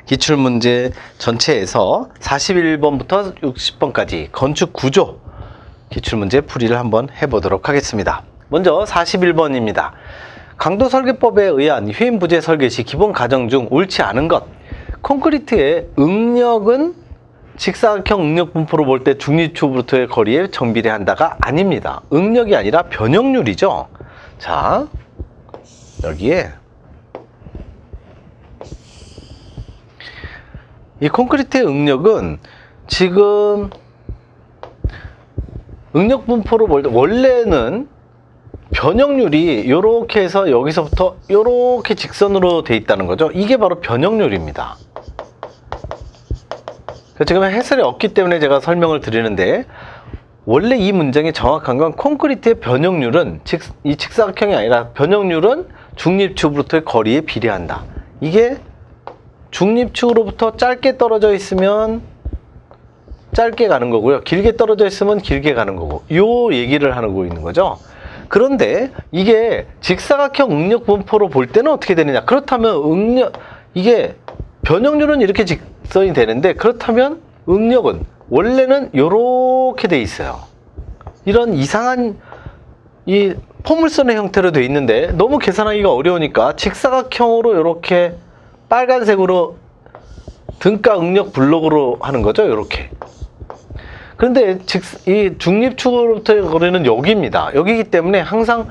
기출문제 전체에서 41번부터 60번까지 건축 구조 기출문제 풀이를 한번 해보도록 하겠습니다. 먼저 41번입니다. 강도설계법에 의한 휴임부재 설계 시 기본 가정 중 옳지 않은 것. 콘크리트의 응력은 직사각형 응력 분포로 볼 때 중립축으로부터의 거리에 정비례한다가 아닙니다. 응력이 아니라 변형률이죠. 자, 여기에 이 콘크리트의 응력은 지금 응력 분포로 볼 때 원래는 변형률이 이렇게 해서 여기서부터 이렇게 직선으로 돼 있다는 거죠. 이게 바로 변형률입니다. 지금 해설이 없기 때문에 제가 설명을 드리는데, 원래 이 문장이 정확한 건 콘크리트의 변형률은 이 직사각형이 아니라 변형률은 중립축으로부터의 거리에 비례한다. 이게 중립축으로부터 짧게 떨어져 있으면 짧게 가는 거고요. 길게 떨어져 있으면 길게 가는 거고, 요 얘기를 하고 있는 거죠. 그런데 이게 직사각형 응력 분포로 볼 때는 어떻게 되느냐? 그렇다면 이게 변형률은 이렇게 직선이 되는데, 그렇다면 응력은 원래는 이렇게 돼 있어요. 이런 이상한 이 포물선의 형태로 돼 있는데 너무 계산하기가 어려우니까 직사각형으로 이렇게 빨간색으로 등가 응력 블록으로 하는 거죠. 이렇게. 그런데 이 중립축으로부터의 거리는 여기입니다. 여기이기 때문에 항상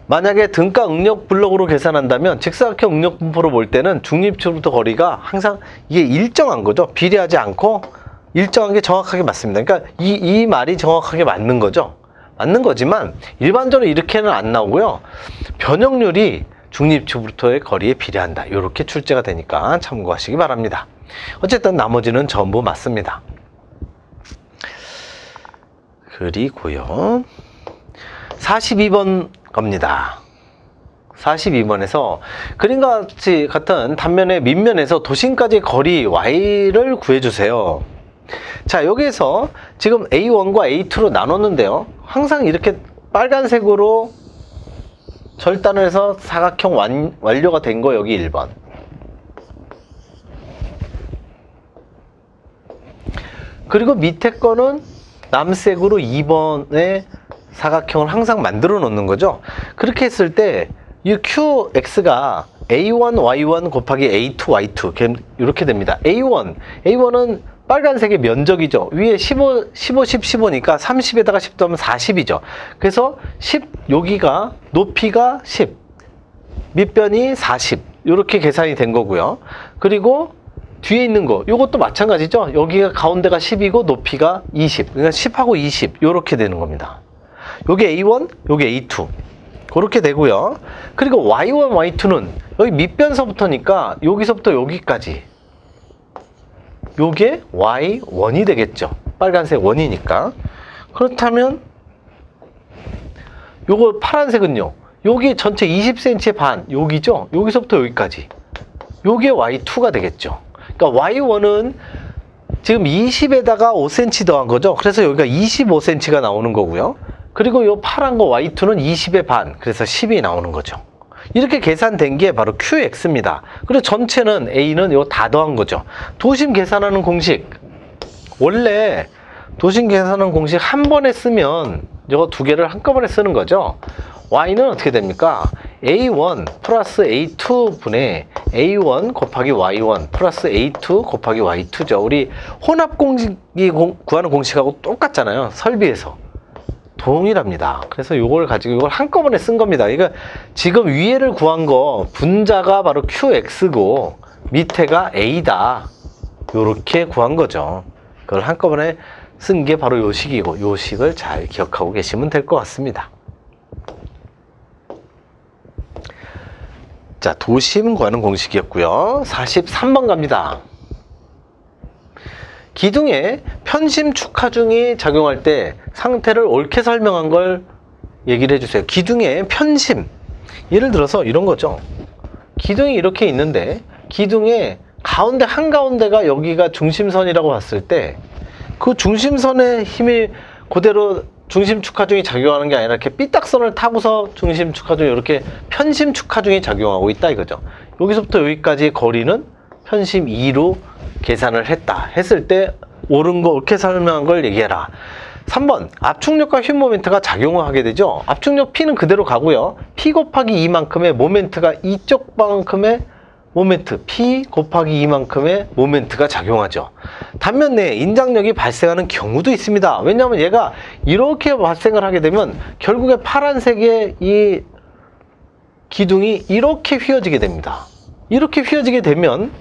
만약에 등가 응력 블록으로 계산한다면 직사각형 응력 분포로 볼 때는 중립축으로부터 거리가 항상 이게 일정한 거죠. 비례하지 않고 일정한 게 정확하게 맞습니다. 그러니까 이 말이 정확하게 맞는 거죠. 맞는 거지만 일반적으로 이렇게는 안 나오고요. 변형률이 중립축으로부터의 거리에 비례한다. 이렇게 출제가 되니까 참고하시기 바랍니다. 어쨌든 나머지는 전부 맞습니다. 그리고요, 42번 겁니다. 42번에서 그림과 같은 단면의 밑면에서 도심까지의 거리 y를 구해주세요. 자, 여기에서 지금 A1과 A2로 나눴는데요, 항상 이렇게 빨간색으로 절단을 해서 사각형 완료가 된 거 여기 1번. 그리고 밑에 거는 남색으로 2번의 사각형을 항상 만들어 놓는 거죠. 그렇게 했을 때 이 QX가 A1, Y1 곱하기 A2, Y2 이렇게 됩니다. A1은 빨간색의 면적이죠. 위에 15, 10, 15니까 30에다가 10 더하면 40이죠. 그래서 10, 여기가 높이가 10, 밑변이 40 이렇게 계산이 된 거고요. 그리고 뒤에 있는 거, 요것도 마찬가지죠. 여기가 가운데가 10이고 높이가 20. 그러니까 10하고 20 이렇게 되는 겁니다. 요게 A1, 요게 A2 그렇게 되고요. 그리고 Y1, Y2는 여기 밑변서부터니까 여기서부터 여기까지 요게 Y1이 되겠죠. 빨간색 원이니까. 그렇다면 요거 파란색은요, 여기 전체 20cm의 반 여기죠. 여기서부터 여기까지 요게 Y2가 되겠죠. 그러니까 Y1은 지금 20에다가 5cm 더한 거죠. 그래서 여기가 25cm가 나오는 거고요. 그리고 요 파란 거 Y2는 20의 반, 그래서 10이 나오는 거죠. 이렇게 계산된 게 바로 QX입니다. 그리고 전체는 A는 요 다 더한 거죠. 도심 계산하는 공식, 원래 도심 계산하는 공식 한 번에 쓰면 이거 두 개를 한꺼번에 쓰는 거죠. Y는 어떻게 됩니까? A1 플러스 A2 분의 A1 곱하기 Y1 플러스 A2 곱하기 Y2죠. 우리 혼합 공식이 구하는 공식하고 똑같잖아요. 설비에서. 동일합니다. 그래서 요걸 가지고 이걸 한꺼번에 쓴 겁니다. 이거 지금 위에를 구한 거 분자가 바로 QX고 밑에가 A다. 요렇게 구한 거죠. 그걸 한꺼번에 쓴 게 바로 요 식이고, 요 식을 잘 기억하고 계시면 될 것 같습니다. 자, 도심 구하는 공식이었고요. 43번 갑니다. 기둥에 편심 축하중이 작용할 때 상태를 옳게 설명한 걸 얘기를 해주세요. 기둥에 편심, 예를 들어서 이런 거죠. 기둥이 이렇게 있는데 기둥의 가운데 한가운데가 여기가 중심선이라고 봤을 때 그 중심선의 힘이 그대로 중심 축하중이 작용하는 게 아니라 이렇게 삐딱선을 타고서 중심 축하중이 이렇게 편심 축하중이 작용하고 있다 이거죠. 여기서부터 여기까지의 거리는 편심 2로 계산을 했다 했을 때 옳은 거 옳게 설명한 걸 얘기해라. 3번 압축력과 휨 모멘트가 작용을 하게 되죠. 압축력 P는 그대로 가고요. P 곱하기 2만큼의 모멘트가 이쪽만큼의 모멘트 P 곱하기 2만큼의 모멘트가 작용하죠. 반면에 인장력이 발생하는 경우도 있습니다. 왜냐하면 얘가 이렇게 발생을 하게 되면 결국에 파란색의 이 기둥이 이렇게 휘어지게 됩니다. 이렇게 휘어지게 되면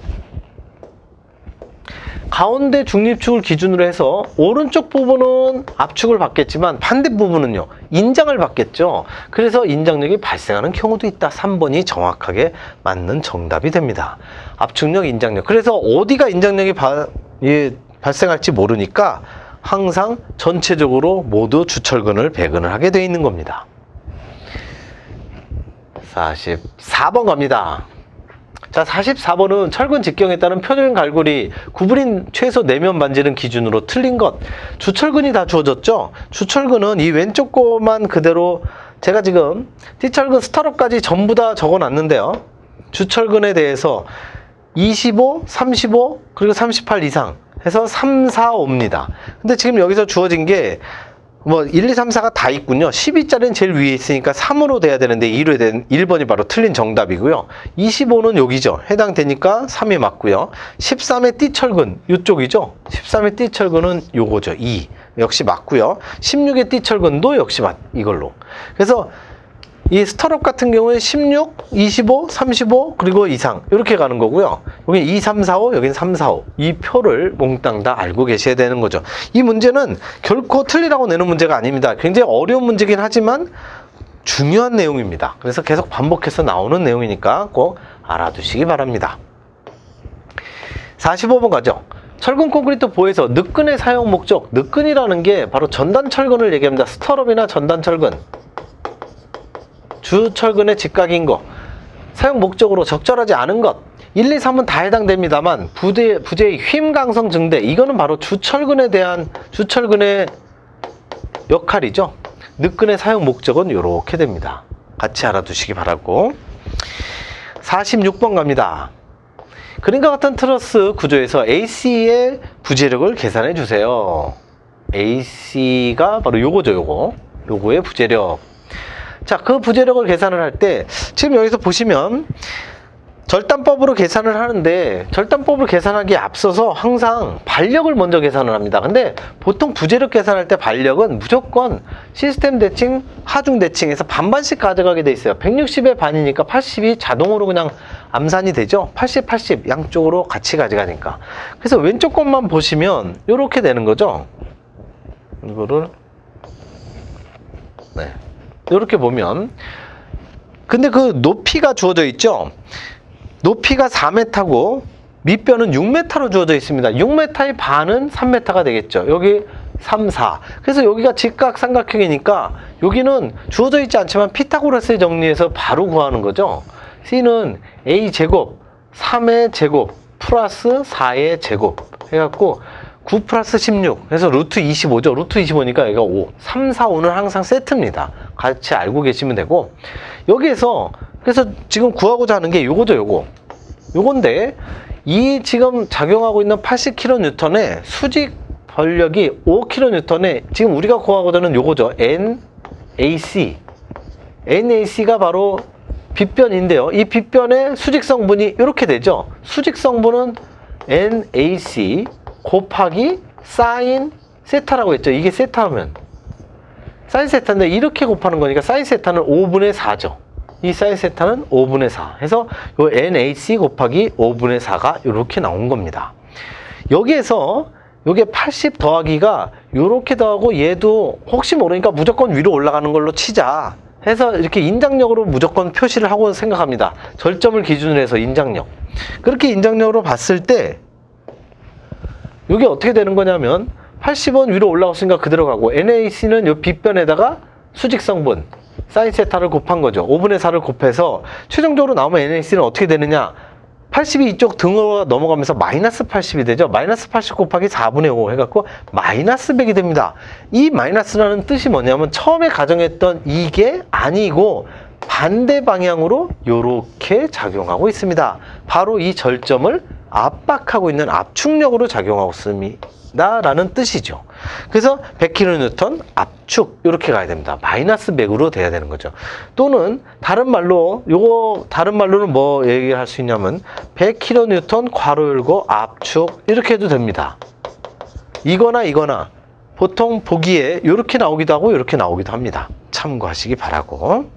가운데 중립축을 기준으로 해서 오른쪽 부분은 압축을 받겠지만 반대 부분은요 인장을 받겠죠. 그래서 인장력이 발생하는 경우도 있다. 3번이 정확하게 맞는 정답이 됩니다. 압축력, 인장력. 그래서 어디가 인장력이 발생할지 모르니까 항상 전체적으로 모두 주철근을 배근을 하게 되어 있는 겁니다. 44번 갑니다. 자, 44번은 철근 직경에 따른 표준 갈고리 구부린 최소 내면 반지름 기준으로 틀린 것. 주철근이 다 주어졌죠? 주철근은 이 왼쪽 거만 그대로 제가 지금 T철근 스타트업까지 전부 다 적어 놨는데요. 주철근에 대해서 25, 35, 그리고 38 이상 해서 3, 4, 5입니다. 근데 지금 여기서 주어진 게 뭐 1, 2, 3, 4가 다 있군요. 12짜리는 제일 위에 있으니까 3으로 돼야 되는데 2로 된 1번이 바로 틀린 정답이고요. 25는 여기죠. 해당되니까 3이 맞고요. 13의 T철근 이쪽이죠. 13의 T철근은 요거죠. 2 역시 맞고요. 16의 T철근도 역시 이걸로. 그래서 이 스타트업 같은 경우에 16, 25, 35 그리고 이상 이렇게 가는 거고요. 여기 2, 3, 4, 5 여기는 3, 4, 5 이 표를 몽땅 다 알고 계셔야 되는 거죠. 이 문제는 결코 틀리라고 내는 문제가 아닙니다. 굉장히 어려운 문제긴 하지만 중요한 내용입니다. 그래서 계속 반복해서 나오는 내용이니까 꼭 알아두시기 바랍니다. 45번 가죠. 철근 콘크리트 보에서 늑근의 사용 목적. 늑근이라는 게 바로 전단 철근을 얘기합니다. 스타트업이나 전단 철근. 주철근의 직각인 거, 사용 목적으로 적절하지 않은 것 1, 2, 3은 다 해당됩니다만 부재의 휨 강성 증대 이거는 바로 주철근에 대한 주철근의 역할이죠. 늑근의 사용 목적은 이렇게 됩니다. 같이 알아두시기 바라고. 46번 갑니다. 그림과 같은 트러스 구조에서 AC의 부재력을 계산해 주세요. AC가 바로 요거죠. 요거의 부재력. 자, 그 부재력을 계산을 할 때 지금 여기서 보시면 절단법으로 계산을 하는데 절단법을 계산하기에 앞서서 항상 반력을 먼저 계산을 합니다. 근데 보통 부재력 계산할 때 반력은 무조건 시스템 대칭, 하중 대칭해서 반반씩 가져가게 돼 있어요. 160의 반이니까 80이 자동으로 그냥 암산이 되죠. 80, 80 양쪽으로 같이 가져가니까. 그래서 왼쪽 것만 보시면 이렇게 되는 거죠. 이거를 네. 이렇게 보면 근데 그 높이가 주어져 있죠. 높이가 4m고 밑변은 6m로 주어져 있습니다. 6m의 반은 3m가 되겠죠. 여기 3, 4. 그래서 여기가 직각삼각형이니까 여기는 주어져 있지 않지만 피타고라스의 정리에서 바로 구하는 거죠. C는 A제곱 3의 제곱 플러스 4의 제곱 해갖고 9 플러스 16 해서 루트 25죠. 루트 25니까 여기가 5 3, 4, 5는 항상 세트입니다. 같이 알고 계시면 되고 여기에서 그래서 지금 구하고자 하는 게 요거죠. 요건데 이 지금 작용하고 있는 80kN의 수직 벌력이 5kN에 지금 우리가 구하고자 하는 요거죠. NAC가 바로 빗변인데요. 이 빗변의 수직 성분이 이렇게 되죠. 수직 성분은 NAC 곱하기 사인 세타라고 했죠. 이게 세타면 사인 세타인데 이렇게 곱하는 거니까 사인 세타는 5분의 4죠. 이 사인 세타는 5분의 4 해서 요 NAC 곱하기 5분의 4가 이렇게 나온 겁니다. 여기에서 요게 80 더하기가 요렇게 더하고 얘도 혹시 모르니까 무조건 위로 올라가는 걸로 치자 해서 이렇게 인장력으로 무조건 표시를 하고 생각합니다. 절점을 기준으로 해서 인장력. 그렇게 인장력으로 봤을 때 이게 어떻게 되는 거냐면 80은 위로 올라갔으니까 그대로 가고 NAC는 이 빗변에다가 수직성분 사인 세타를 곱한 거죠. 5분의 4를 곱해서 최종적으로 나오면 NAC는 어떻게 되느냐 80이 이쪽 등으로 넘어가면서 마이너스 80이 되죠. 마이너스 80 곱하기 4분의 5 해갖고 마이너스 100이 됩니다. 이 마이너스라는 뜻이 뭐냐면 처음에 가정했던 이게 아니고 반대 방향으로 이렇게 작용하고 있습니다. 바로 이 절점을 압박하고 있는 압축력으로 작용하고 있습니다 라는 뜻이죠. 그래서 100kN 압축 이렇게 가야 됩니다. 마이너스 100으로 돼야 되는 거죠. 또는 다른 말로는 뭐 얘기할 수 있냐면 100kN 괄호 열고 압축 이렇게 해도 됩니다. 이거나 보통 보기에 이렇게 나오기도 하고 이렇게 나오기도 합니다. 참고하시기 바라고.